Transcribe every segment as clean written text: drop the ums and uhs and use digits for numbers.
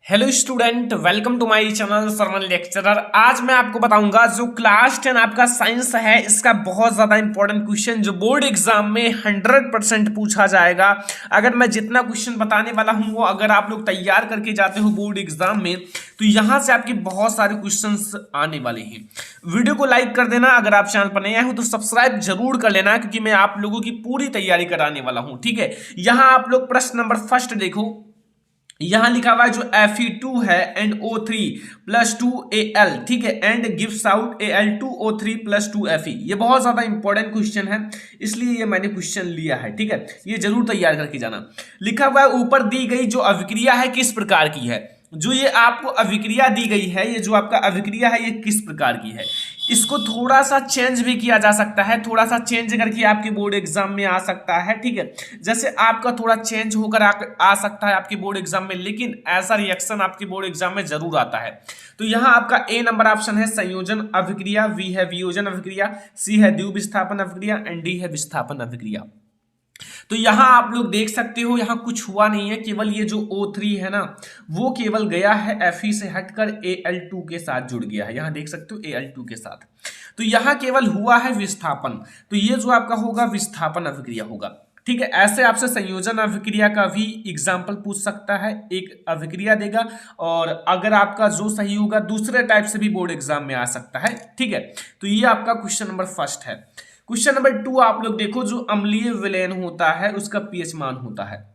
Hello student, welcome to my channel sermon lecturer. आज मैं आपको बताऊंगा जो क्लास 10 आपका साइंस है, इसका बहुत ज्यादा इंपॉर्टेंट क्वेश्चन जो बोर्ड एग्जाम में 100% पूछा जाएगा। अगर मैं जितना क्वेश्चन बताने वाला हूं वो अगर आप लोग तैयार करके जाते हो बोर्ड एग्जाम में तो यहां से आपके बहुत सारे क्वेश्चंस आने वाले हैं। वीडियो को लाइक कर देना, अगर आप चैनल पर नए आए हो तो सब्सक्राइब जरूर कर लेना, क्योंकि मैं आप लोगों की पूरी तैयारी कराने वाला हूं। ठीक है, यहां आप लोग प्रश्न नंबर फर्स्ट देखो। यहां लिखा हुआ है जो Fe2 है एंड O3 प्लस 2Al, ठीक है, and gives out Al2O3 plus 2Fe। ये बहुत ज्यादा इंपॉर्टेंट क्वेश्चन है, इसलिए ये मैंने क्वेश्चन लिया है। ठीक है, ये जरूर तैयार करके जाना। लिखा हुआ है ऊपर दी गई जो अभिक्रिया है किस प्रकार की है। जो ये आपको अभिक्रिया दी गई है, ये जो आपका अभिक्रिया है ये किस प्रकार की है। इसको थोड़ा सा चेंज भी किया जा सकता है, थोड़ा सा चेंज करके आपके बोर्ड एग्जाम में आ सकता है। ठीक है, जैसे आपका थोड़ा चेंज होकर आ सकता है आपके बोर्ड एग्जाम में, लेकिन ऐसा रिएक्शन आपके बोर्ड एग्जाम में जरूर आता है। तो यहां आपका ए नंबर ऑप्शन है संयोजन अभिक्रिया, बी है वियोजन अभिक्रिया, सी है द्विविस्थापन विस्थापन अभिक्रिया एंड डी है विस्थापन अभिक्रिया। तो यहां आप लोग देख सकते हो यहां कुछ हुआ नहीं है, केवल ये जो O3 है ना वो केवल गया है Fe से हटकर Al2 के साथ जुड़ गया है। यहां देख सकते हो Al2 के साथ। तो यहां केवल हुआ है विस्थापन, तो ये जो आपका होगा विस्थापन अभिक्रिया होगा। ठीक है, ऐसे आपसे संयोजन अभिक्रिया का भी एग्जाम्पल पूछ सकता है, एक अभिक्रिया देगा और अगर आपका जो सही होगा दूसरे टाइप से भी बोर्ड एग्जाम में आ सकता है। ठीक है, तो ये आपका क्वेश्चन नंबर फर्स्ट है। क्वेश्चन नंबर 2 आप लोग देखो, जो अम्लीय विलयन होता है उसका पीएच मान होता है।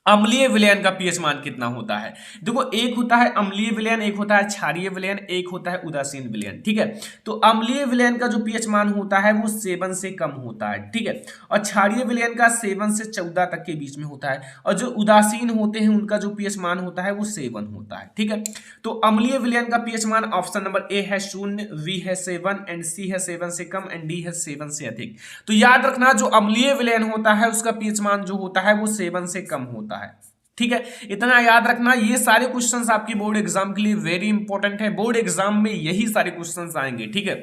अम्लीय विलयन का पीएच मान कितना होता है। देखो, एक होता है अम्लीय विलयन, एक होता है क्षारीय विलयन, एक होता है उदासीन विलयन। ठीक है, तो अम्लीय विलयन का जो पीएच मान होता है वो 7 से कम होता है। ठीक है, और क्षारीय विलयन का 7 से 14 तक के बीच में होता है, और जो उदासीन होते हैं उनका जो पीएच मान होता है वो 7 होता है। ठीक है, तो अम्लीय विलयन का पीएच मान ऑप्शन नंबर ए है 0, बी है 7 एंड सी है 7 से कम एंड डी है 7 से अधिक। तो याद रखना, जो अम्लीय विलयन होता है उसका पीएच मान जो होता है वो 7 से कम होता है। ठीक है, इतना याद रखना। ये सारे क्वेश्चंस आपकी बोर्ड एग्जाम के लिए वेरी इंपॉर्टेंट है, बोर्ड एग्जाम में यही सारे क्वेश्चंस आएंगे। ठीक है,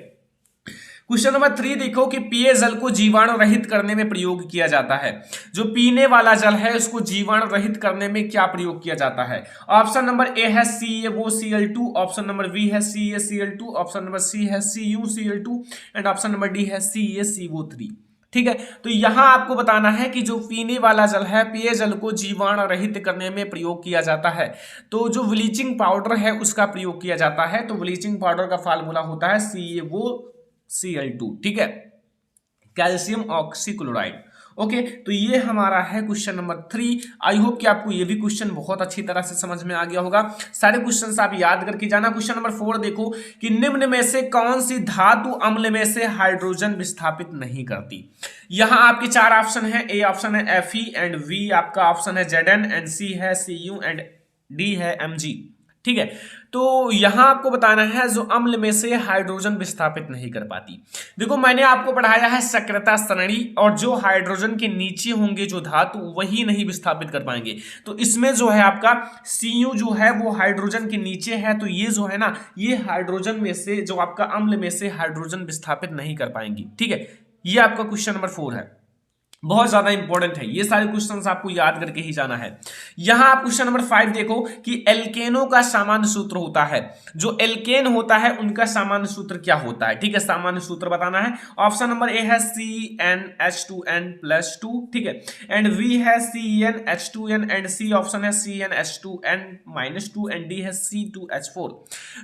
क्वेश्चन नंबर 3 देखो कि पीए जल को जीवाणु रहित करने में प्रयोग किया जाता है। जो पीने वाला जल है उसको जीवाणु रहित करने में क्या प्रयोग किया जाता है। ऑप्शन नंबर ए है CaOCl2, ऑप्शन नंबर बी है CaCl2, ऑप्शन नंबर सी है CuCl2 and option number D है CaCO3। ठीक है, तो यहां आपको बताना है कि जो पीने वाला जल है, पेय जल को जीवाणु रहित करने में प्रयोग किया जाता है। तो जो ब्लीचिंग पाउडर है उसका प्रयोग किया जाता है। तो ब्लीचिंग पाउडर का फार्मूला होता है CaOCl2। ठीक है, कैल्शियम ऑक्सीक्लोराइड। ओके, तो ये हमारा है क्वेश्चन नंबर 3। आई होप कि आपको ये भी क्वेश्चन बहुत अच्छी तरह से समझ में आ गया होगा। सारे क्वेश्चंस आप याद करके जाना। क्वेश्चन नंबर 4 देखो कि निम्न में से कौन सी धातु अम्ल में से हाइड्रोजन विस्थापित नहीं करती। यहां आपके 4 ऑप्शन है। ए ऑप्शन है Fe एंड बी आपका ऑप्शन है Zn एंड सी है Cu एंड डी है Mg। ठीक है, तो यहां आपको बताना है जो अम्ल में से हाइड्रोजन विस्थापित नहीं कर पाती। देखो, मैंने आपको पढ़ाया है सक्रियता सरणी, और जो हाइड्रोजन के नीचे होंगे जो धातु वही नहीं विस्थापित कर पाएंगे। तो इसमें जो है आपका Cu जो है वो हाइड्रोजन के नीचे है, तो ये जो है ना ये हाइड्रोजन में से जो आपका अम्ल में से हाइड्रोजन विस्थापित नहीं कर पाएंगी। ठीक है, ये आपका क्वेश्चन नंबर 4 है, बहुत ज्यादा इंपॉर्टेंट है। ये सारे क्वेश्चंस आपको याद करके ही जाना है। यहां आप क्वेश्चन नंबर 5 देखो कि एल्केनों का सामान्य सूत्र होता है। जो एल्केन होता है उनका सामान्य सूत्र क्या होता है। ठीक है, सामान्य सूत्र बताना है। ऑप्शन नंबर ए है CnH2n+2, ठीक है, एंड बी है CnH2n एंड सी ऑप्शन है CnH2n-2 एंड डी है C2H4।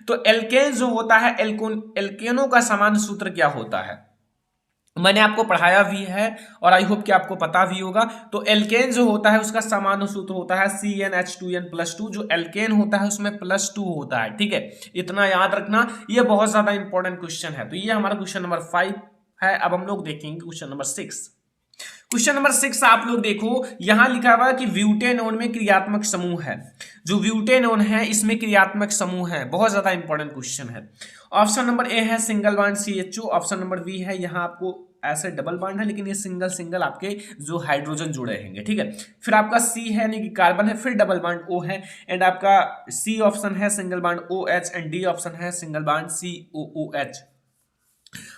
तो एल्केन जो होता है, एल्केनों का सामान्य सूत्र क्या होता है मैंने आपको पढ़ाया भी है और आई होप कि आपको पता भी होगा। तो एल्केन जो होता है उसका सामान्य सूत्र होता है CnH2n+2। जो एल्केन होता है उसमें +2 होता है। ठीक है, इतना याद रखना, ये बहुत ज्यादा इंपॉर्टेंट क्वेश्चन है। तो ये हमारा क्वेश्चन नंबर 5 है। अब हम लोग देखेंगे क्वेश्चन नंबर 6। क्वेश्चन नंबर 6 आप लोग देखो, यहां लिखा हुआ है कि ब्यूटेनोन में क्रियात्मक समूह है। जो ब्यूटेनोन है इसमें क्रियात्मक समूह है, बहुत ज्यादा इंपॉर्टेंट क्वेश्चन है। ऑप्शन नंबर ए है single bond CHO, option number B है यहां आपको ऐसे डबल बॉन्ड है लेकिन ये सिंगल सिंगल आपके जो हाइड्रोजन जुड़े रहेंगे। ठीक है, फिर आपका सी है यानी कि कार्बन है, फिर डबल बॉन्ड O है एंड आपका सी ऑप्शन है single bond OH and D option है सिंगल बॉन्ड COOH।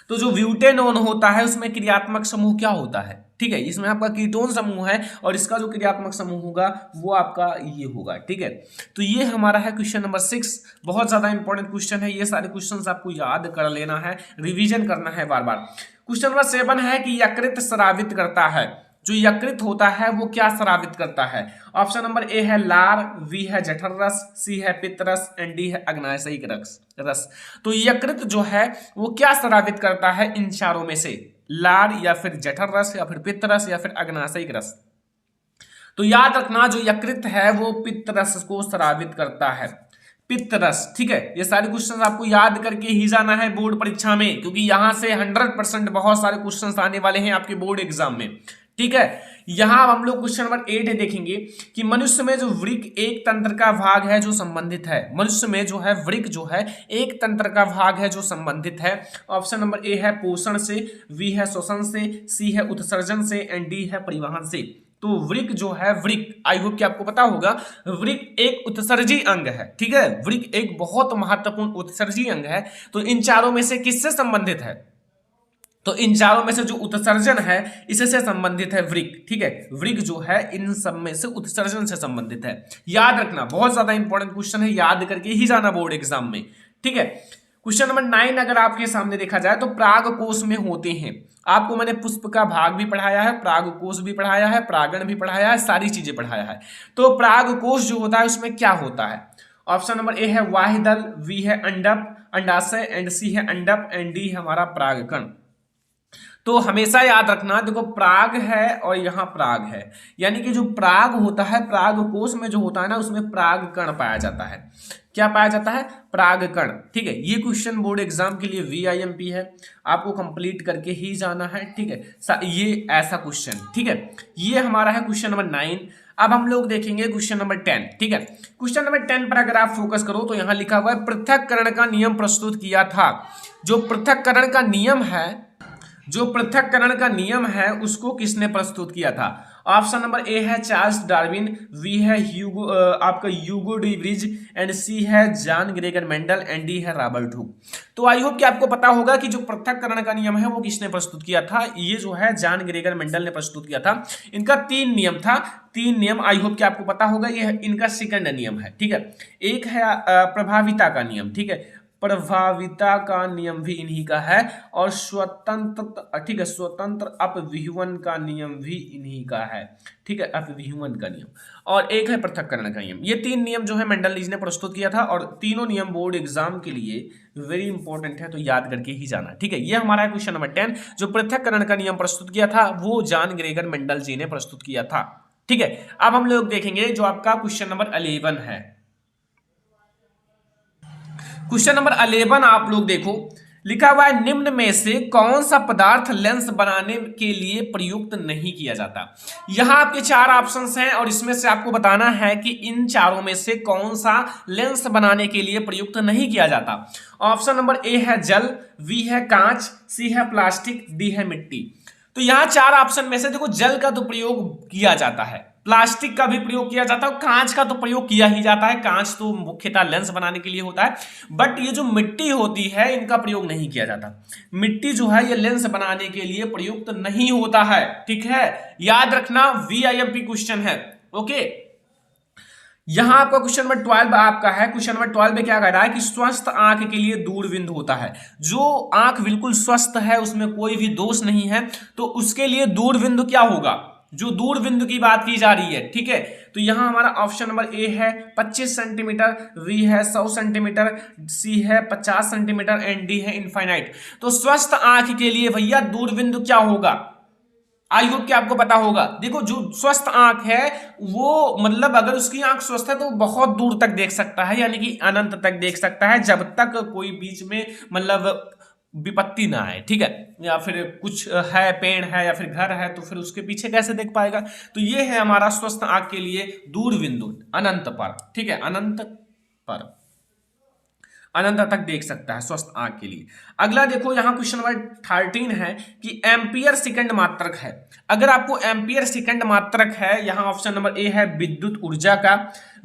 तो जो ब्यूटेनॉन होता है उसमें क्रियात्मक समूह क्या होता है, ठीक है, इसमें आपका कीटोन समूह है और इसका जो क्रियात्मक समूह होगा वो आपका ये होगा, ठीक है। तो ये हमारा है क्वेश्चन नंबर 6, बहुत ज्यादा इंपॉर्टेंट क्वेश्चन है, ये सारे क्वेश्चंस आपको याद कर लेना है, रिवीजन करना है बार बार। क्वेश्चन नंबर 7 है कि यकृत स्रावित करता है, जो यकृत होता है वो क्या स्रावित करता है। ऑप्शन नंबर ए है लार, बी है जठर रस, सी है पित्त रस एंड डी है अग्नाशयिक रस। तो यकृत जो है वो क्या स्रावित करता है इन चारों में से, लार या फिर जठर रस या फिर पित्त रस या फिर अग्नाशयिक रस। तो याद रखना जो यकृत है वो पित्त रस को स्रावित करता है, पित्त रस, ठीक है। ये सारे क्वेश्चंस आपको याद करके ही जाना है बोर्ड परीक्षा में, क्योंकि यहां से 100% बहुत सारे क्वेश्चंस आने वाले हैं आपके बोर्ड एग्जाम में, ठीक है। यहां हम लोग क्वेश्चन नंबर 8 देखेंगे कि मनुष्य में जो वृक्क एक तंत्र का भाग है जो संबंधित है, मनुष्य में जो है वृक्क जो है एक तंत्र का भाग है जो संबंधित है। ऑप्शन नंबर ए है पोषण से, बी है श्वसन से, सी है उत्सर्जन से एंड डी है परिवहन से। तो वृक्क जो है, वृक्क आई होप कि आपको पता होगा, वृक्क एक उत्सर्जी अंग है, ठीक है, वृक्क एक बहुत महत्वपूर्ण उत्सर्जी अंग है। तो इन चारों में से किससे संबंधित है, तो इन चारों में से जो उत्सर्जन है इससे संबंधित है वृक्क, ठीक है, वृक्क जो है इन सब में से उत्सर्जन से संबंधित है। याद रखना, बहुत ज्यादा इंपॉर्टेंट क्वेश्चन है, याद करके ही जाना बोर्ड एग्जाम में, ठीक है। क्वेश्चन नंबर 9 अगर आपके सामने देखा जाए तो प्राग कोश में होते हैं, आपको मैंने पुष्प का भाग भी पढ़ाया है, प्राग कोश भी पढ़ाया है, प्रागण भी पढ़ाया है, सारी चीजें पढ़ाया है। तो प्राग कोश जो होता है उसमें क्या होता है। ऑप्शन नंबर ए है वाहिदल, बी है अंडप अंडाशय एंड सी है अंडप एंड डी हमारा परागकण। तो हमेशा याद रखना, देखो प्राग है और यहाँ प्राग है, यानी कि जो प्राग होता है, प्राग कोश में जो होता है ना उसमें प्राग कण पाया जाता है। क्या पाया जाता है, प्राग कण, ठीक है। ये क्वेश्चन बोर्ड एग्जाम के लिए VIMP है, आपको कंप्लीट करके ही जाना है, ठीक है, ये ऐसा क्वेश्चन, ठीक है। ये हमारा है क्वेश्चन नंबर 9। अब हम लोग देखेंगे क्वेश्चन नंबर 10, ठीक है। क्वेश्चन नंबर 10 पर अगर आप फोकस करो तो यहाँ लिखा हुआ है पृथक्करण का नियम प्रस्तुत किया था। जो पृथक्करण का नियम है, जो पृथक्करण का नियम है उसको किसने प्रस्तुत किया था। ऑप्शन नंबर ए है चार्ल्स डार्विन, बी है आपका ह्यूगो डी व्रिज एंड सी है John Gregor Mendel and D है रॉबर्ट हुक। तो आई होप कि आपको पता होगा कि जो पृथक्करण का नियम है वो किसने प्रस्तुत किया था, ये जो है जॉन ग्रेगर मेंडल ने प्रस्तुत किया था। इनका 3 नियम था, 3 नियम आई होप कि आपको पता होगा, ये इनका सेकंड नियम है, ठीक है। एक है प्रभाविता का नियम, ठीक है, प्रभाविता का नियम भी इन्हीं का है, और स्वतंत्र, ठीक है, स्वतंत्र अपव्यूहन का नियम भी इन्हीं का है, ठीक है, अपव्यूहन का नियम, और एक है पृथक्करण का नियम। ये 3 नियम जो है मेंडल ने प्रस्तुत किया था, और तीनों नियम बोर्ड एग्जाम के लिए वेरी इंपॉर्टेंट है, तो याद करके ही जाना, ठीक है। ये हमारा क्वेश्चन नंबर 10, जो पृथक्करण का नियम प्रस्तुत किया था वो जॉन ग्रेगर मेंडल जी ने प्रस्तुत किया था, ठीक है। अब हम लोग देखेंगे जो आपका क्वेश्चन नंबर 11 है। क्वेश्चन नंबर 11 आप लोग देखो, लिखा हुआ है निम्न में से कौन सा पदार्थ लेंस बनाने के लिए प्रयुक्त नहीं किया जाता। यहां आपके 4 ऑप्शंस हैं और इसमें से आपको बताना है कि इन चारों में से कौन सा लेंस बनाने के लिए प्रयुक्त नहीं किया जाता। ऑप्शन नंबर ए है जल, बी है कांच, सी है प्लास्टिक, डी है मिट्टी। तो यहां 4 ऑप्शन में से देखो जल का तो प्रयोग किया जाता है, प्लास्टिक का भी प्रयोग किया जाता है, कांच का तो प्रयोग किया ही जाता है, कांच तो मुख्यतः लेंस बनाने के लिए होता है, बट ये जो मिट्टी होती है इनका प्रयोग नहीं किया जाता। मिट्टी जो है ये लेंस बनाने के लिए प्रयुक्त नहीं होता है, ठीक है, याद रखना, VIMP क्वेश्चन है, ओके। यहां आपका क्वेश्चन नंबर 12 आपका है। क्वेश्चन नंबर 12 में क्या कह रहा है कि स्वस्थ आंख के लिए दूरबिंदु होता है, जो आंख बिल्कुल स्वस्थ है उसमें कोई भी दोष नहीं है, तो उसके लिए दूरबिंदु क्या होगा, जो दूरबिंदु की बात की जा रही है, ठीक है। तो यहां हमारा ऑप्शन नंबर ए है 25 सेंटीमीटर, बी है 100 सेंटीमीटर, सी है 50 सेंटीमीटर एंड डी है इनफाइनाइट। तो स्वस्थ आंख के लिए भैया दूरबिंदु क्या होगा, आई होप कि आपको पता होगा। देखो जो स्वस्थ आंख है वो मतलब अगर उसकी आंख स्वस्थ है तो बहुत दूर तक देख सकता है, यानी कि अनंत तक देख सकता है, जब तक कोई बीच में मतलब विपत्ति ना आए, ठीक है, या फिर कुछ है, पेड़ है या फिर घर है, तो फिर उसके पीछे कैसे देख पाएगा। तो ये है हमारा स्वस्थ आंख के लिए दूरबिंदु, अनंत पर, ठीक है, अनंत पर, अनंत तक देख सकता है स्वस्थ आंख के लिए। अगला देखो यहाँ क्वेश्चन नंबर 13 है कि एम्पियर सेकंड मात्रक है। अगर आपको एम्पियर सेकंड मात्रक है, यहाँ ऑप्शन नंबर ए है विद्युत ऊर्जा का,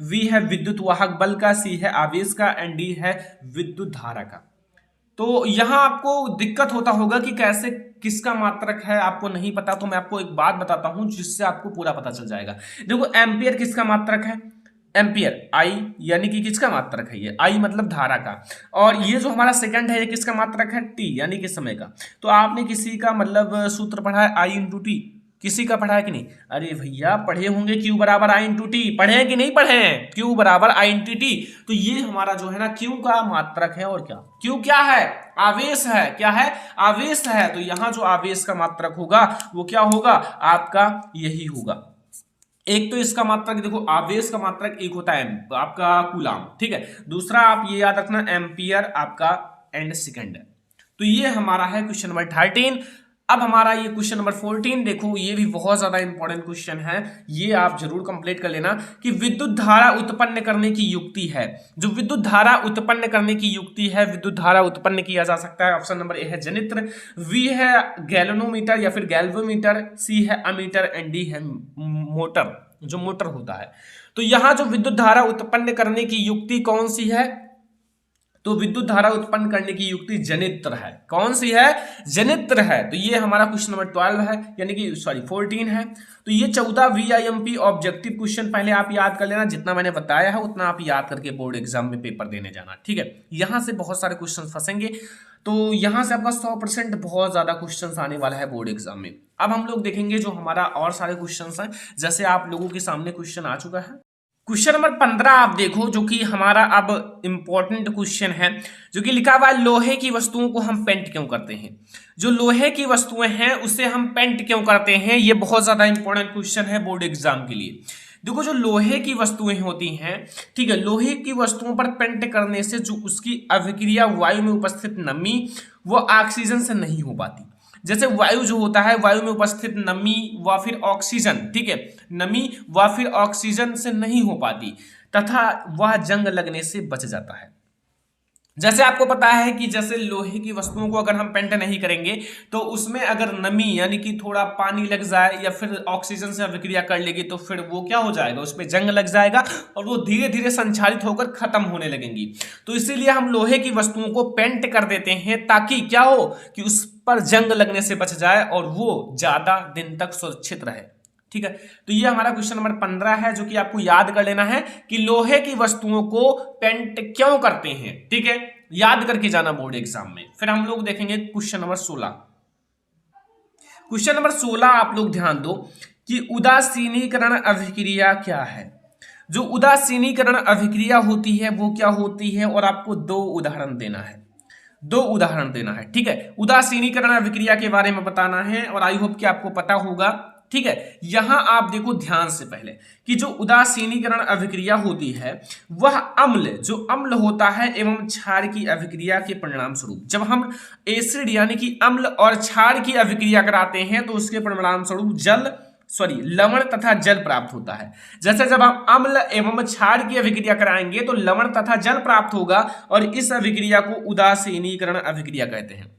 बी है विद्युत वाहक बल का, सी है आवेश का एंड डी है विद्युत धारा का। तो यहाँ आपको दिक्कत होता होगा कि कैसे किसका मात्रक है, आपको नहीं पता। तो मैं आपको एक बात बताता हूं जिससे आपको पूरा पता चल जाएगा। देखो एम्पियर किसका मात्रक है, एम्पियर आई, यानी कि किसका मात्रक है, ये आई मतलब धारा का। और ये जो हमारा सेकंड है ये किसका मात्रक है, टी, यानी कि समय का। तो आपने किसी का मतलब सूत्र पढ़ा है आई इंटू टी, किसी का पढ़ा है कि नहीं? अरे भैया पढ़े होंगे, क्यू बराबर आई इंटू टी, पढ़े हैं कि नहीं पढ़े हैं? क्यू बराबर आई इंटू टी। तो ये हमारा जो है ना क्यू का मात्रक है। और क्या क्यू क्या है, आवेश है। क्या है, आवेश है। तो यहां जो आवेश का मात्रक होगा वो क्या होगा, आपका यही होगा। एक तो इसका मात्रक देखो, आवेश का मात्रक एक होता है आपका कूलाम, ठीक है। दूसरा आप ये याद रखना एम्पियर आपका एंड सेकंड है। तो ये हमारा है क्वेश्चन नंबर 13। अब हमारा ये क्वेश्चन नंबर 14 देखो, ये भी बहुत ज्यादा इंपॉर्टेंट क्वेश्चन है, ये आप जरूर कंप्लीट कर लेना कि विद्युत धारा उत्पन्न करने की युक्ति है। जो विद्युत धारा उत्पन्न करने की युक्ति है, विद्युत धारा उत्पन्न किया जा सकता है। ऑप्शन नंबर ए है जनित्र, बी है गैल्वेनोमीटर या फिर गैल्वेमीटर, सी है अमीटर एंड डी है मोटर, जो मोटर होता है। तो यहां जो विद्युत धारा उत्पन्न करने की युक्ति कौन सी है, तो विद्युत धारा उत्पन्न करने की युक्ति जनित्र है। कौन सी है, जनित्र है। तो ये हमारा क्वेश्चन नंबर 12 है, यानी कि सॉरी 14 है। तो ये 14 VIMP ऑब्जेक्टिव क्वेश्चन पहले आप याद कर लेना, जितना मैंने बताया है उतना आप याद करके बोर्ड एग्जाम में पेपर देने जाना, ठीक है। यहां से बहुत सारे क्वेश्चन फंसेंगे, तो यहां से आपका 100% बहुत ज्यादा क्वेश्चन आने वाला है बोर्ड एग्जाम में। अब हम लोग देखेंगे जो हमारा और सारे क्वेश्चन हैं, जैसे आप लोगों के सामने क्वेश्चन आ चुका है। क्वेश्चन नंबर 15 आप देखो, जो कि हमारा अब इंपॉर्टेंट क्वेश्चन है, जो कि लिखा हुआ है लोहे की वस्तुओं को हम पेंट क्यों करते हैं। जो लोहे की वस्तुएं हैं उसे हम पेंट क्यों करते हैं, ये बहुत ज्यादा इंपॉर्टेंट क्वेश्चन है बोर्ड एग्जाम के लिए। देखो जो लोहे की वस्तुएं होती हैं, ठीक है, लोहे की वस्तुओं पर पेंट करने से जो उसकी अभिक्रिया वायु में उपस्थित नमी वो ऑक्सीजन से नहीं हो पाती। जैसे वायु जो होता है, वायु में उपस्थित नमी व फिर ऑक्सीजन, ठीक है, नमी व फिर ऑक्सीजन से नहीं हो पाती तथा वह जंग लगने से बच जाता है। जैसे आपको पता है कि जैसे लोहे की वस्तुओं को अगर हम पेंट नहीं करेंगे तो उसमें अगर नमी यानी कि थोड़ा पानी लग जाए या फिर ऑक्सीजन से अभिक्रिया कर लेगी तो फिर वो क्या हो जाएगा, उसमें जंग लग जाएगा और वो धीरे धीरे संचालित होकर खत्म होने लगेंगी। तो इसीलिए हम लोहे की वस्तुओं को पेंट कर देते हैं ताकि क्या हो कि उस पर जंग लगने से बच जाए और वो ज्यादा दिन तक सुरक्षित रहे, ठीक है। तो ये हमारा क्वेश्चन नंबर 15 है, जो कि आपको याद कर लेना है कि लोहे की वस्तुओं को पेंट क्यों करते हैं, ठीक है, याद करके जाना बोर्ड एग्जाम में। फिर हम लोग देखेंगे क्वेश्चन नंबर 16। क्वेश्चन नंबर 16 आप लोग ध्यान दो कि उदासीनीकरण अभिक्रिया क्या है। जो उदासीनीकरण अभिक्रिया होती है वो क्या होती है, और आपको दो उदाहरण देना है, दो उदाहरण देना है, ठीक है। उदासीनीकरण अभिक्रिया के बारे में बताना है और आई होप कि आपको पता होगा, ठीक है। यहां आप देखो ध्यान से पहले कि जो उदासीनीकरण अभिक्रिया होती है वह अम्ल, जो अम्ल होता है एवं क्षार की अभिक्रिया के परिणाम स्वरूप, जब हम एसिड यानी कि अम्ल और क्षार की अभिक्रिया कराते हैं तो उसके परिणाम स्वरूप लवण तथा जल प्राप्त होता है। जैसे जब हम अम्ल एवं क्षार की अभिक्रिया कराएंगे तो लवण तथा जल प्राप्त होगा और इस अभिक्रिया को उदासीनीकरण अभिक्रिया कहते हैं।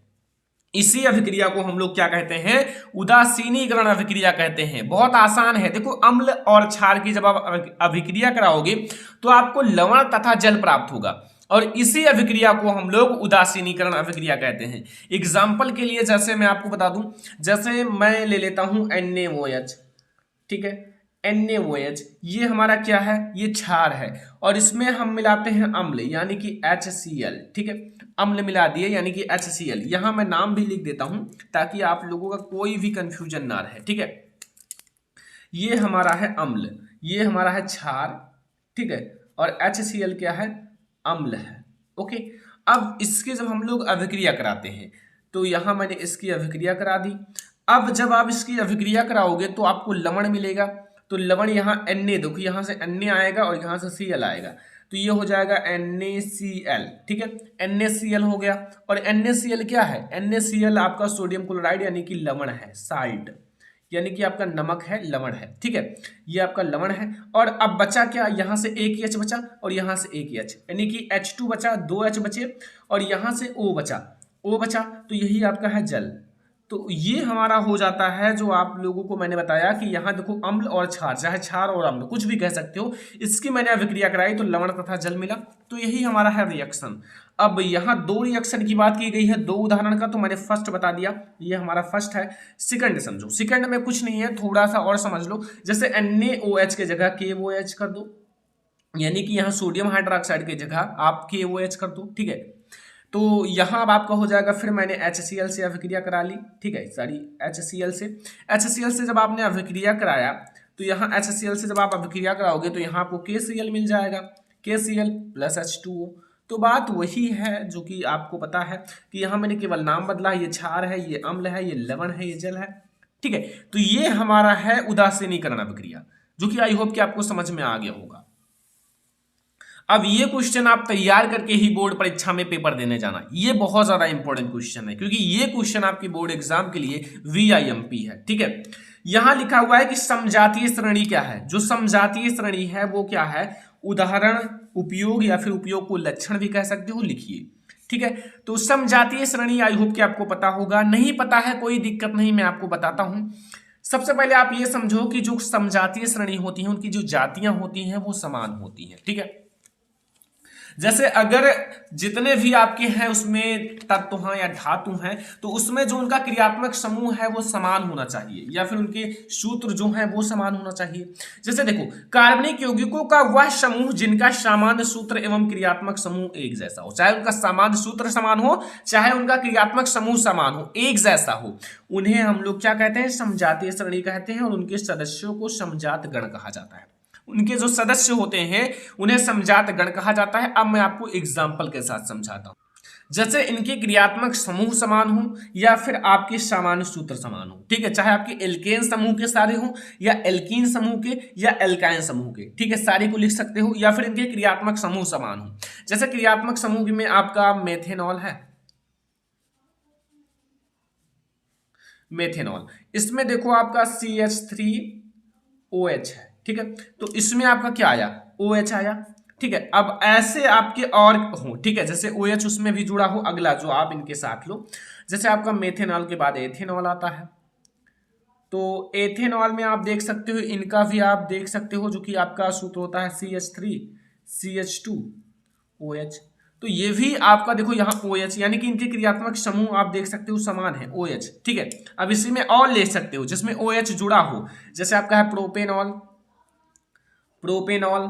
इसी अभिक्रिया को हम लोग क्या कहते हैं, उदासीनीकरण अभिक्रिया कहते हैं। बहुत आसान है, देखो अम्ल और क्षार की जब आप अभिक्रिया कराओगे तो आपको लवण तथा जल प्राप्त होगा और इसी अभिक्रिया को हम लोग उदासीनीकरण अभिक्रिया कहते हैं। एग्जाम्पल के लिए जैसे मैं आपको बता दूं, जैसे मैं ले लेता हूं NaOH, ठीक है, NaOH ये हमारा क्या है, ये क्षार है और इसमें हम मिलाते हैं अम्ल यानी कि HCl, ठीक है, अम्ल मिला दिए यानी कि HCl। यहां मैं नाम भी लिख देता हूं ताकि आप लोगों का कोई भी कंफ्यूजन ना रहे, ठीक है। ये हमारा है अम्ल, ये हमारा है क्षार, ठीक है, और HCl क्या है, अम्ल है, ओके। अब इसके जब हम लोग अभिक्रिया कराते हैं तो यहां मैंने इसकी अभिक्रिया करा दी। अब जब आप इसकी अभिक्रिया कराओगे तो आपको लवण मिलेगा, तो लवण यहाँ Na, देखो यहाँ से Na आएगा और यहाँ से Cl आएगा, तो ये हो जाएगा NaCl, ठीक है, NaCl हो गया। और NaCl क्या है, NaCl आपका सोडियम क्लोराइड यानी कि लवण है, साल्ट यानी कि आपका नमक है, लवण है, ठीक है, ये आपका लवण है। और अब बचा क्या, यहाँ से एक H बचा और यहाँ से एक H यानी कि H2 बचा, 2 H बचे और यहाँ से O बचा, तो यही आपका है जल। तो ये हमारा हो जाता है जो आप लोगों को मैंने बताया कि यहाँ देखो अम्ल और क्षार, चाहे क्षार और अम्ल कुछ भी कह सकते हो, इसकी मैंने अभिक्रिया कराई तो लवण तथा जल मिला, तो यही हमारा है रिएक्शन। अब यहाँ दो रिएक्शन की बात की गई है, दो उदाहरण का, तो मैंने फर्स्ट बता दिया, ये हमारा फर्स्ट है। सेकंड समझो, सेकंड में कुछ नहीं है, थोड़ा सा और समझ लो, जैसे NaOH के जगह KOH कर दो, यानी कि यहाँ सोडियम हाइड्रोक्साइड की जगह आप KOH कर दो, ठीक है। तो यहाँ अब आपका हो जाएगा, फिर मैंने HCl से अभिक्रिया करा ली, ठीक है, सॉरी HCl से जब आपने अभिक्रिया कराया तो यहाँ HCl से जब आप अभिक्रिया कराओगे तो यहाँ आपको KCl मिल जाएगा, KCl प्लस H2O। तो बात वही है जो कि आपको पता है कि यहाँ मैंने केवल नाम बदला, ये क्षार है, ये अम्ल है, ये लवण है, ये जल है, ठीक है। तो ये हमारा है उदासीनीकरण अभिक्रिया, जो कि आई होप कि आपको समझ में आ गया होगा। अब ये क्वेश्चन आप तैयार करके ही बोर्ड परीक्षा में पेपर देने जाना, ये बहुत ज्यादा इंपॉर्टेंट क्वेश्चन है, क्योंकि ये क्वेश्चन आपकी बोर्ड एग्जाम के लिए VIMP है, ठीक है। यहां लिखा हुआ है कि समजातीय श्रेणी क्या है, जो समजातीय श्रेणी है वो क्या है, उदाहरण, उपयोग या फिर उपयोग को लक्षण भी कह सकते हो, लिखिए, ठीक है। तो समजातीय श्रेणी आई होप कि आपको पता होगा, नहीं पता है कोई दिक्कत नहीं, मैं आपको बताता हूं। सबसे पहले आप ये समझो कि जो समजातीय श्रेणी होती है उनकी जो जातियां होती हैं वो समान होती हैं, ठीक है। जैसे अगर जितने भी आपके हैं उसमें तत्व हैं या धातु हैं, तो उसमें जो उनका क्रियात्मक समूह है वो समान होना चाहिए, या फिर उनके सूत्र जो हैं वो समान होना चाहिए। जैसे देखो, कार्बनिक यौगिकों का वह समूह जिनका सामान्य सूत्र एवं क्रियात्मक समूह एक जैसा हो, चाहे उनका सामान्य सूत्र समान हो, चाहे उनका क्रियात्मक समूह समान हो, एक जैसा हो, उन्हें हम लोग क्या कहते हैं, समजातीय श्रेणी कहते हैं, और उनके सदस्यों को समजात गण कहा जाता है। उनके जो सदस्य होते हैं उन्हें समजात गण कहा जाता है। अब मैं आपको एग्जाम्पल के साथ समझाता हूं। जैसे इनके क्रियात्मक समूह समान हो या फिर आपके सामान्य सूत्र समान हो, ठीक है, चाहे आपके एल्केन समूह के सारे हो या एल्कीन समूह के या एल्काइन समूह के, ठीक है, सारे को लिख सकते हो, या फिर इनके क्रियात्मक समूह समान हो। जैसे क्रियात्मक समूह में आपका मेथेनॉल है, मेथेनॉल, इसमें देखो आपका CH3OH है, ठीक है, तो इसमें आपका क्या आया, OH आया, ठीक है। अब ऐसे आपके और हो, ठीक है, जैसे OH उसमें भी जुड़ा हो, अगला जो आप इनके साथ लो, जैसे आपका मेथेनॉल के बाद एथेनॉल आता है, तो एथेनॉल में आप देख सकते हो, इनका भी आप देख सकते हो, जो कि आपका सूत्र होता है CH3CH2OH। तो ये भी आपका देखो यहाँ OH, यानी कि इनके क्रियात्मक समूह आप देख सकते हो समान है, OH, ठीक है। अब इसी में और ले सकते हो जिसमें OH जुड़ा हो, जैसे आपका है प्रोपेनॉल, प्रोपेनॉल,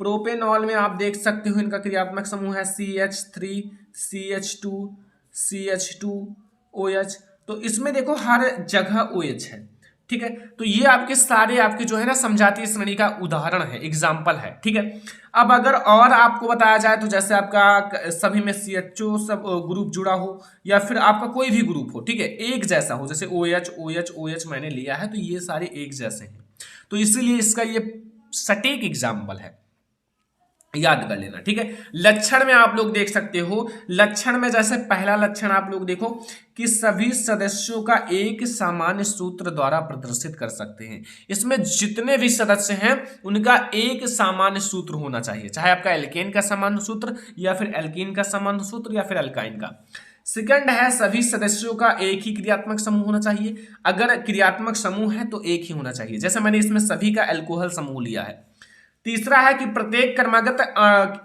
प्रोपेनॉल में आप देख सकते हो इनका क्रियात्मक समूह है CH3CH2CH2OH। तो इसमें देखो हर जगह OH है, ठीक है। तो ये आपके सारे आपके जो है ना समजातीय श्रेणी का उदाहरण है, एग्जाम्पल है, ठीक है। अब अगर और आपको बताया जाए तो जैसे आपका सभी में CHO सब ग्रुप जुड़ा हो, या फिर आपका कोई भी ग्रुप हो, ठीक है, एक जैसा हो, जैसे OH OH OH मैंने लिया है, तो ये सारे एक जैसे हैं, तो इसीलिए इसका ये सटीक एग्जाम्पल है, याद कर लेना, ठीक है। लक्षण में आप लोग देख सकते हो, लक्षण में जैसे पहला लक्षण आप लोग देखो कि सभी सदस्यों का एक सामान्य सूत्र द्वारा प्रदर्शित कर सकते हैं। इसमें जितने भी सदस्य हैं उनका एक सामान्य सूत्र होना चाहिए, चाहे आपका एल्केन का सामान्य सूत्र या फिर एल्कीन का सामान्य सूत्र या फिर एल्काइन का। सेकंड है, सभी सदस्यों का एक ही क्रियात्मक समूह होना चाहिए, अगर क्रियात्मक समूह है तो एक ही होना चाहिए, जैसे मैंने इसमें सभी का एल्कोहल समूह लिया है। तीसरा है कि प्रत्येक क्रमागत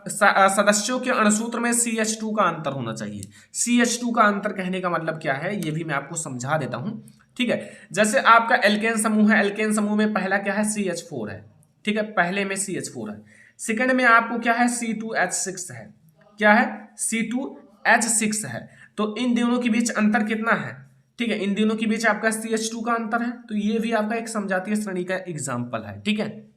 सदस्यों के अणुसूत्र में CH2 का अंतर होना चाहिए। CH2 का अंतर कहने का मतलब क्या है, ये भी मैं आपको समझा देता हूं, ठीक है। जैसे आपका एल्केन समूह है, एल्केन समूह में पहला क्या है, CH4 है, ठीक है, पहले में CH4 है। सेकंड में आपको क्या है, C2H6 है, क्या है, C2H6 है। तो इन दोनों के बीच अंतर कितना है, ठीक है, इन दोनों के बीच आपका CH2 का अंतर है, तो ये भी आपका एक समजातीय श्रेणी का एग्जाम्पल है, ठीक है,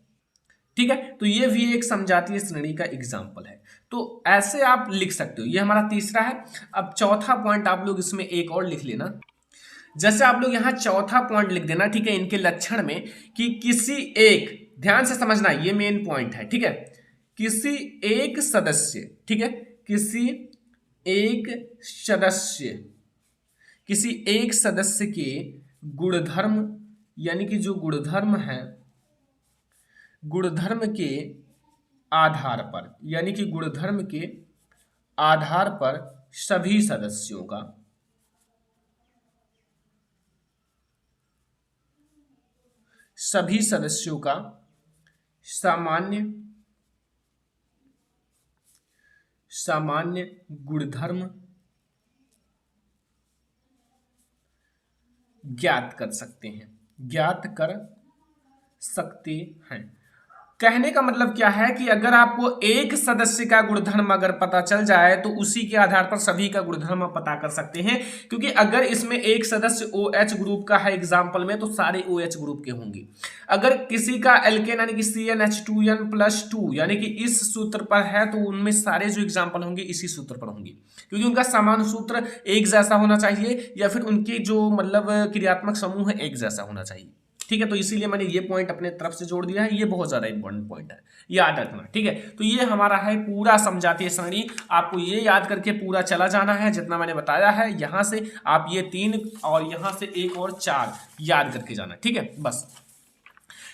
ठीक है। तो ये भी एक समजातीय श्रेणी का एग्जाम्पल है, तो ऐसे आप लिख सकते हो, ये हमारा तीसरा है। अब चौथा पॉइंट आप लोग इसमें एक और लिख लेना, जैसे आप लोग यहाँ चौथा पॉइंट लिख देना, ठीक है, इनके लक्षण में कि किसी एक, ध्यान से समझना ये मेन पॉइंट है, ठीक है, किसी एक सदस्य, ठीक है, किसी एक सदस्य के गुणधर्म, यानी कि जो गुणधर्म है, गुणधर्म के आधार पर, यानी कि गुणधर्म के आधार पर सभी सदस्यों का सभी सदस्यों का सामान्य गुणधर्म ज्ञात कर सकते हैं। कहने का मतलब क्या है कि अगर आपको एक सदस्य का गुणधर्म अगर पता चल जाए तो उसी के आधार पर सभी का गुणधर्म आप पता कर सकते हैं, क्योंकि अगर इसमें एक सदस्य OH ग्रुप का है एग्जाम्पल में तो सारे OH ग्रुप के होंगे। अगर किसी का एल्केन यानी कि CnH2n+2 यानी कि इस सूत्र पर है तो उनमें सारे जो एग्जाम्पल होंगे इसी सूत्र पर होंगे, क्योंकि उनका समान सूत्र एक जैसा होना चाहिए या फिर उनके जो मतलब क्रियात्मक समूह है एक जैसा होना चाहिए। ठीक है, तो इसीलिए मैंने ये पॉइंट अपने तरफ से जोड़ दिया है। ये बहुत ज्यादा इंपॉर्टेंट पॉइंट है, याद रखना। ठीक है, तो ये हमारा है पूरा समझाती सारणी। आपको ये याद करके पूरा चला जाना है जितना मैंने बताया है। यहां से आप ये 3 और यहां से 1 और 4 याद करके जाना। ठीक है, बस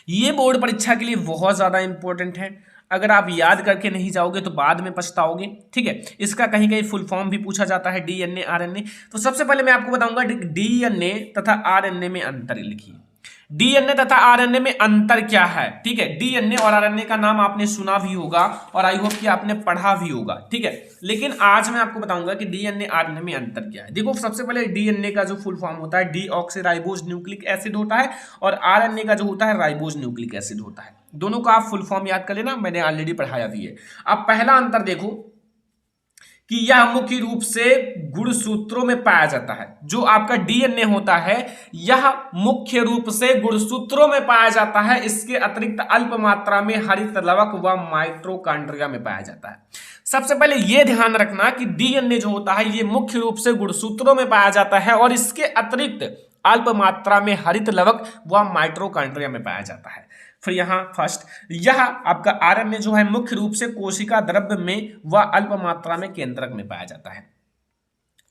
ये बोर्ड परीक्षा के लिए बहुत ज्यादा इंपॉर्टेंट है। अगर आप याद करके नहीं जाओगे तो बाद में पछताओगे। ठीक है, इसका कहीं कहीं फुल फॉर्म भी पूछा जाता है, DNA RNA। तो सबसे पहले मैं आपको बताऊंगा DNA तथा RNA में अंतर लिखिए। DNA तथा RNA में अंतर क्या है? ठीक है, DNA और RNA का नाम आपने सुना भी होगा और आई होप कि आपने पढ़ा भी होगा। ठीक है, लेकिन आज मैं आपको बताऊंगा कि DNA RNA में अंतर क्या है। देखो, सबसे पहले DNA का जो फुल फॉर्म होता है डीऑक्सीराइबोज न्यूक्लिक एसिड होता है और RNA का जो होता है राइबोज न्यूक्लिक एसिड होता है। दोनों का आप फुल फॉर्म याद कर लेना, मैंने ऑलरेडी पढ़ाया भी है। अब पहला अंतर देखो कि यह मुख्य रूप से गुणसूत्रों में पाया जाता है। जो आपका DNA होता है यह मुख्य रूप से गुणसूत्रों में पाया जाता है। इसके अतिरिक्त अल्प मात्रा में हरित लवक व माइटोकॉन्ड्रिया में पाया जाता है। सबसे पहले यह ध्यान रखना कि DNA जो होता है ये मुख्य रूप से गुणसूत्रों में पाया जाता है और इसके अतिरिक्त अल्प मात्रा में हरित लवक व माइटोकॉन्ड्रिया में पाया जाता है। फिर यहाँ फर्स्ट, यह आपका RNA जो है मुख्य रूप से कोशिका द्रव्य में व अल्प मात्रा में केंद्रक में पाया जाता है।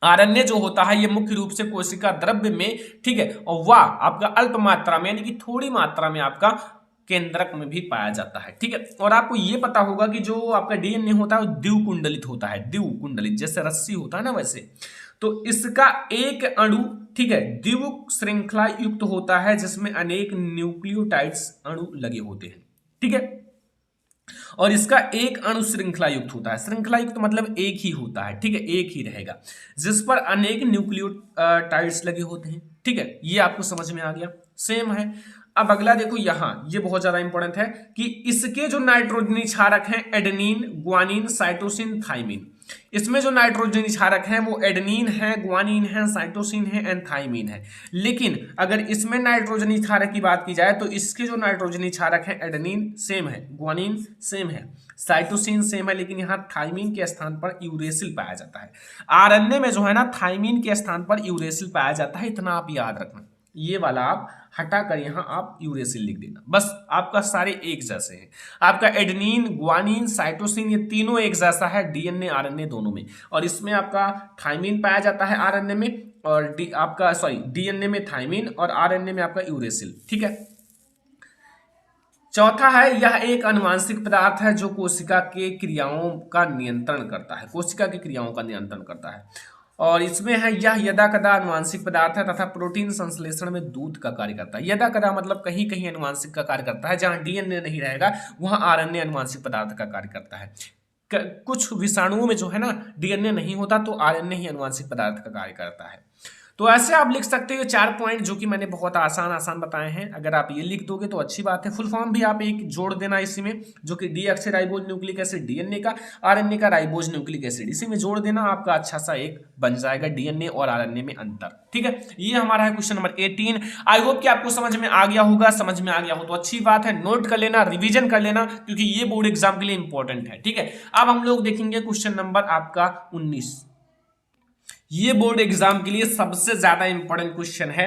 RNA जो होता है ये मुख्य रूप से कोशिका द्रव्य में, ठीक है, और वह आपका अल्प मात्रा में यानी कि थोड़ी मात्रा में आपका केंद्रक में भी पाया जाता है। ठीक है, और आपको ये पता होगा कि जो आपका DNA होता है वो द्विकुंडलित होता है। द्विकुंडलित जैसे रस्सी होता है ना, वैसे तो इसका एक अणु, ठीक है, द्विव श्रृंखला युक्त होता है जिसमें अनेक न्यूक्लियोटाइड्स अणु लगे होते हैं। ठीक है, और इसका एक अणु श्रृंखला युक्त होता है। श्रृंखला युक्त मतलब एक ही होता है। ठीक है, एक ही रहेगा जिस पर अनेक न्यूक्लियोटाइड्स लगे होते हैं। ठीक है, ये आपको समझ में आ गया, सेम है। अब अगला देखो, यहां ये बहुत ज्यादा इंपॉर्टेंट है कि इसके जो नाइट्रोजनी क्षारक हैं एडेनिन, ग्वानिन, साइटोसिन, थाइमिन। इसमें जो नाइट्रोजनी क्षारक हैं वो एडेनिन है, ग्वानिन है, साइटोसिन है एंड थाइमिन है। लेकिन अगर इसमें नाइट्रोजनी क्षारक की बात की जाए तो इसके जो नाइट्रोजनी क्षारक है एडेनिन सेम है, ग्वानिन सेम है, साइटोसिन सेम है, लेकिन यहाँ थाइमिन के स्थान पर यूरेसिल पाया जाता है। RNA में जो है ना थाइमिन के स्थान पर यूरेसिल पाया जाता है, इतना आप याद रखना। ये वाला आप हटाकर यहाँ आप यूरेसिल लिख देना, बस आपका सारे एक जैसे हैं। आपका एडेनिन, ग्वानिन, साइटोसिन ये तीनों एक जैसा है DNA RNA दोनों में, और इसमें आपका थाइमिन पाया जाता है RNA में और DNA में थाइमिन और RNA में आपका यूरेसिल। ठीक है, चौथा है, यह एक अनुवांशिक पदार्थ है जो कोशिका के क्रियाओं का नियंत्रण करता है। कोशिका की क्रियाओं का नियंत्रण करता है और इसमें है यह यदा कदा अनुवांशिक पदार्थ है तथा प्रोटीन संश्लेषण में दूध का कार्य करता है। यदा कदा मतलब कहीं कहीं अनुवांशिक का कार्य करता है, जहां DNA नहीं रहेगा वहां RNA अनुवांशिक पदार्थ का कार्य करता है। कुछ विषाणुओं में जो है ना DNA नहीं होता तो RNA ही अनुवांशिक पदार्थ का कार्य करता है। तो ऐसे आप लिख सकते हो 4 पॉइंट जो कि मैंने बहुत आसान बताए हैं। अगर आप ये लिख दोगे तो अच्छी बात है। फुल फॉर्म भी आप एक जोड़ देना इसी में, जो कि डीऑक्सीराइबोज न्यूक्लिक एसिड DNA का, RNA का राइबोज न्यूक्लिक एसिड, इसी में जोड़ देना, आपका अच्छा सा एक बन जाएगा DNA और RNA में अंतर। ठीक है, ये हमारा है क्वेश्चन नंबर 18। आई होप कि आपको समझ में आ गया होगा। समझ में आ गया हो तो अच्छी बात है, नोट कर लेना, रिविजन कर लेना, क्योंकि ये बोर्ड एग्जाम के लिए इंपॉर्टेंट है। ठीक है, अब हम लोग देखेंगे क्वेश्चन नंबर आपका 19। ये बोर्ड एग्जाम के लिए सबसे ज्यादा इंपॉर्टेंट क्वेश्चन है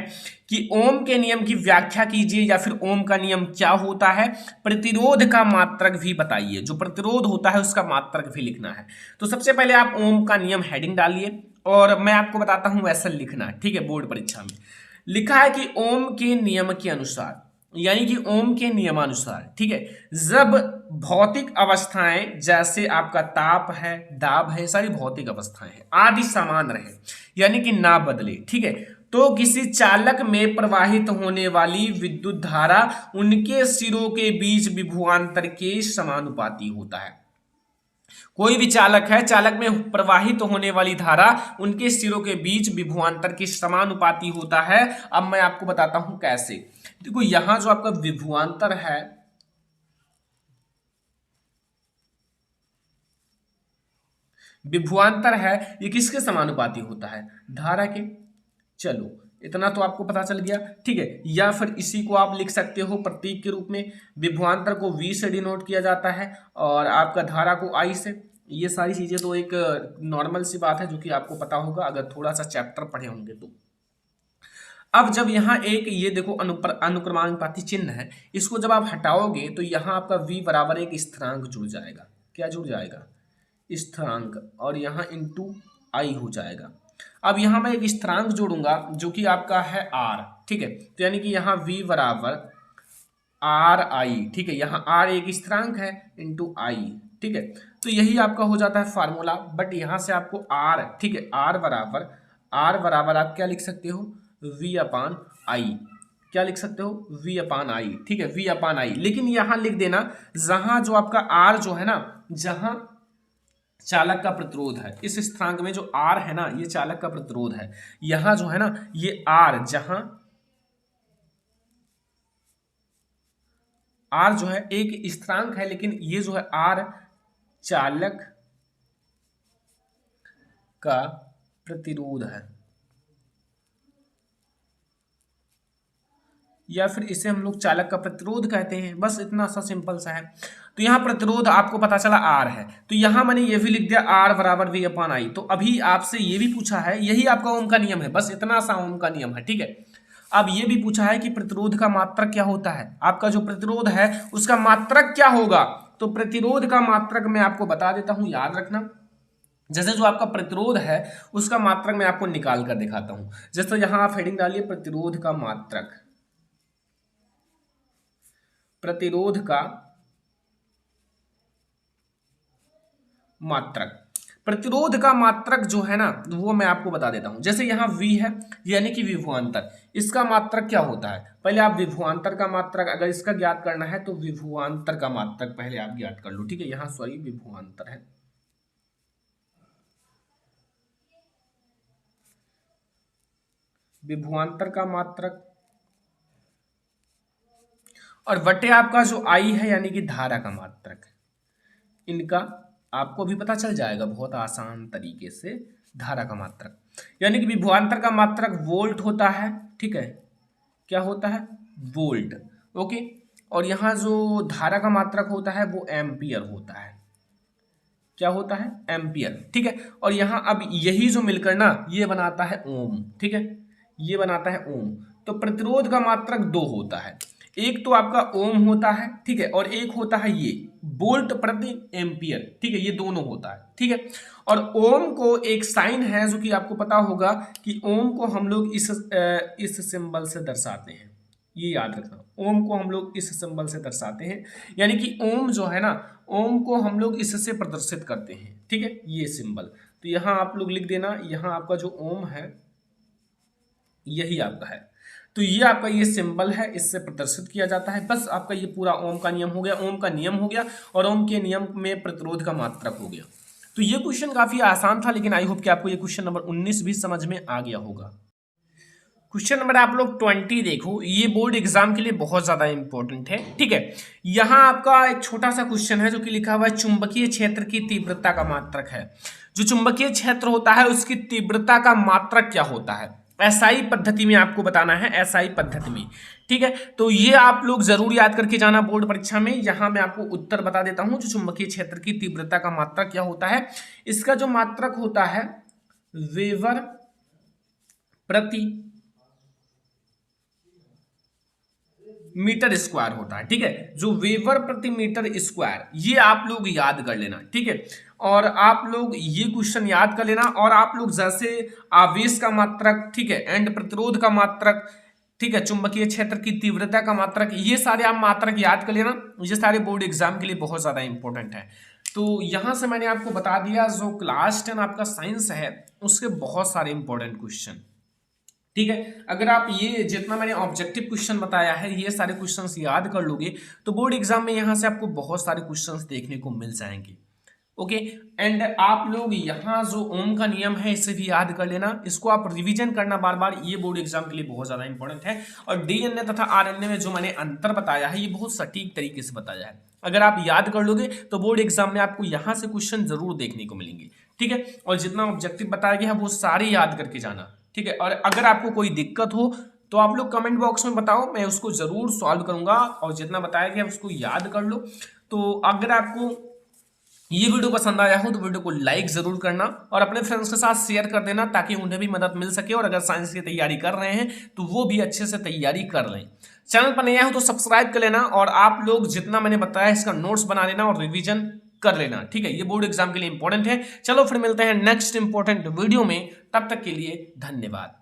कि ओम के नियम की व्याख्या कीजिए, या फिर ओम का नियम क्या होता है। प्रतिरोध का मात्रक भी बताइए। जो प्रतिरोध होता है उसका मात्रक भी लिखना है। तो सबसे पहले आप ओम का नियम हेडिंग डालिए और मैं आपको बताता हूं वैसा लिखना है। ठीक है, बोर्ड परीक्षा में लिखा है कि ओम के नियम के अनुसार, यानी कि ओम के नियमानुसार, ठीक है, जब भौतिक अवस्थाएं जैसे आपका ताप है, दाब है, सारी भौतिक अवस्थाएं हैं, आदि समान रहे यानी कि ना बदले, ठीक है, तो किसी चालक में प्रवाहित होने वाली विद्युत धारा उनके सिरों के बीच विभवांतर के समानुपाती होता है। कोई भी चालक है, चालक में प्रवाहित होने वाली धारा उनके सिरों के बीच विभवांतर के समानुपाती होता है। अब मैं आपको बताता हूं कैसे। देखो यहां जो आपका विभवांतर है, ये किसके समानुपाती होता है? धारा के। चलो इतना तो आपको पता चल गया, ठीक है। या फिर इसी को आप लिख सकते हो प्रतीक के रूप में, विभवांतर को V से डिनोट किया जाता है और आपका धारा को I से। ये सारी चीजें तो एक नॉर्मल सी बात है जो कि आपको पता होगा अगर थोड़ा सा चैप्टर पढ़े होंगे तो। अब जब यहाँ एक ये देखो अनुक्रमानुपाती चिन्ह है, इसको जब आप हटाओगे तो यहाँ आपका V बराबर एक स्थिरांक जुड़ जाएगा। क्या जुड़ जाएगा? स्थिरांक। और यहाँ इंटू I हो जाएगा। अब यहाँ मैं एक स्थिरांक जोड़ूंगा जो कि आपका है R, ठीक है। तो यानी कि यहाँ V बराबर RI, ठीक है। यहाँ R एक स्थिरांक है इंटू I, ठीक है। तो यही आपका हो जाता है फार्मूला। बट यहाँ से आपको R, ठीक है, R बराबर आप क्या लिख सकते हो? V upon I। क्या लिख सकते हो? V अपान I, ठीक है, V अपान I। लेकिन यहाँ लिख देना जहां जो आपका R जो है ना, जहां चालक का प्रतिरोध है, इस स्थिरांक में जो R है ना, ये चालक का प्रतिरोध है। यहां जो है ना ये R, जहां R जो है एक स्थिरांक है, लेकिन ये जो है R चालक का प्रतिरोध है, या फिर इसे हम लोग चालक का प्रतिरोध कहते हैं। बस इतना सा सिंपल सा है। तो यहाँ प्रतिरोध आपको पता चला R है, तो यहाँ मैंने ये भी लिख दिया R बराबर V अपान I। तो अभी आपसे ये भी पूछा है, यही आपका ओम का नियम है, बस इतना सा ओम का नियम है, ठीक है। अब ये भी पूछा है कि प्रतिरोध का मात्रक क्या होता है। आपका जो प्रतिरोध है उसका मात्रक क्या होगा? तो प्रतिरोध का मात्रक मैं आपको बता देता हूं, याद रखना। जैसे जो आपका प्रतिरोध है उसका मात्रक मैं आपको निकाल कर दिखाता हूं। जैसे यहां आप हेडिंग डालिए प्रतिरोध का मात्रक। प्रतिरोध का मात्रक, प्रतिरोध का मात्रक जो है ना वो मैं आपको बता देता हूं। जैसे यहां V है यानी कि विभवांतर, इसका मात्रक क्या होता है? पहले आप विभवांतर का मात्रक अगर इसका ज्ञात करना है तो विभवांतर का मात्रक पहले आप ज्ञात कर लो, ठीक है। यहां सॉरी विभवांतर है, विभवांतर का मात्रक, और बटे आपका जो I है यानी कि धारा का मात्रक। इनका आपको भी पता चल जाएगा बहुत आसान तरीके से। धारा का मात्रक यानी कि विभवांतर का मात्रक वोल्ट होता है, ठीक है। क्या होता है? Volt, okay. और यहाँ जो धारा का मात्रक होता है वो एम्पियर होता है। क्या होता है? एम्पियर, ठीक है। और यहाँ अब यही जो मिलकर ना ये बनाता है ओम, ठीक है, ये बनाता है ओम। तो प्रतिरोध का मात्रक दो होता है, एक तो आपका ओम होता है, ठीक है, और एक होता है ये वोल्ट प्रति एम्पियर, ठीक है, ये दोनों होता है, ठीक है। और ओम को एक साइन है जो कि आपको पता होगा कि ओम को हम लोग इस सिंबल से दर्शाते हैं। ये याद रखना, ओम को हम लोग इस सिंबल से दर्शाते हैं, यानी कि ओम जो है ना, ओम को हम लोग इससे प्रदर्शित करते हैं, ठीक है, ये सिंबल। तो यहाँ आप लोग लिख देना, यहाँ आपका जो ओम है यही आपका है। तो ये आपका ये सिंबल है, इससे प्रदर्शित किया जाता है। बस आपका ये पूरा ओम का नियम हो गया, ओम का नियम हो गया, और ओम के नियम में प्रतिरोध का मात्रक हो गया। तो ये क्वेश्चन काफी आसान था, लेकिन आई होप कि आपको ये क्वेश्चन नंबर 19 भी समझ में आ गया होगा। क्वेश्चन नंबर आप लोग 20 देखो, ये बोर्ड एग्जाम के लिए बहुत ज्यादा इंपॉर्टेंट है, ठीक है। यहाँ आपका एक छोटा सा क्वेश्चन है जो कि लिखा हुआ है चुंबकीय क्षेत्र की तीव्रता का मात्रक है। जो चुंबकीय क्षेत्र होता है उसकी तीव्रता का मात्रक क्या होता है? एसआई पद्धति में आपको बताना है, एसआई पद्धति में, ठीक है। तो ये आप लोग जरूर याद करके जाना बोर्ड परीक्षा में। यहां मैं आपको उत्तर बता देता हूं, जो चुंबकीय क्षेत्र की तीव्रता का मात्रक क्या होता है। इसका जो मात्रक होता है वेबर प्रति मीटर स्क्वायर होता है, ठीक है। जो वेबर प्रति मीटर स्क्वायर, ये आप लोग याद कर लेना, ठीक है। और आप लोग ये क्वेश्चन याद कर लेना, और आप लोग जैसे आवेश का मात्रक, ठीक है, एंड प्रतिरोध का मात्रक, ठीक है, चुंबकीय क्षेत्र की तीव्रता का मात्रक, ये सारे आप मात्रक याद कर लेना। ये सारे बोर्ड एग्जाम के लिए बहुत ज्यादा इंपॉर्टेंट है। तो यहां से मैंने आपको बता दिया जो क्लास 10 आपका साइंस है उसके बहुत सारे इंपॉर्टेंट क्वेश्चन, ठीक है। अगर आप ये जितना मैंने ऑब्जेक्टिव क्वेश्चन बताया है ये सारे क्वेश्चंस याद कर लोगे तो बोर्ड एग्जाम में यहाँ से आपको बहुत सारे क्वेश्चंस देखने को मिल जाएंगे। ओके। एंड आप लोग यहाँ जो ओम का नियम है इसे भी याद कर लेना, इसको आप रिवीजन करना बार बार, ये बोर्ड एग्जाम के लिए बहुत ज्यादा इंपॉर्टेंट है। और डीएनए तथा आरएनए में जो मैंने अंतर बताया है ये बहुत सटीक तरीके से बताया है, अगर आप याद कर लोगे तो बोर्ड एग्जाम में आपको यहाँ से क्वेश्चन जरूर देखने को मिलेंगे। ठीक है। और जितना ऑब्जेक्टिव बताया गया है वो सारे याद करके जाना। ठीक है। और अगर आपको कोई दिक्कत हो तो आप लोग कमेंट बॉक्स में बताओ, मैं उसको जरूर सॉल्व करूंगा। और जितना बताया गया उसको याद कर लो। तो अगर आपको ये वीडियो पसंद आया हो तो वीडियो को लाइक जरूर करना और अपने फ्रेंड्स के साथ शेयर कर देना ताकि उन्हें भी मदद मिल सके। और अगर साइंस की तैयारी कर रहे हैं तो वो भी अच्छे से तैयारी कर लें। चैनल पर नया हो तो सब्सक्राइब कर लेना और आप लोग जितना मैंने बताया इसका नोट्स बना लेना और रिवीजन कर लेना। ठीक है। ये बोर्ड एग्जाम के लिए इंपॉर्टेंट है। चलो फिर मिलते हैं नेक्स्ट इंपॉर्टेंट वीडियो में, तब तक के लिए धन्यवाद।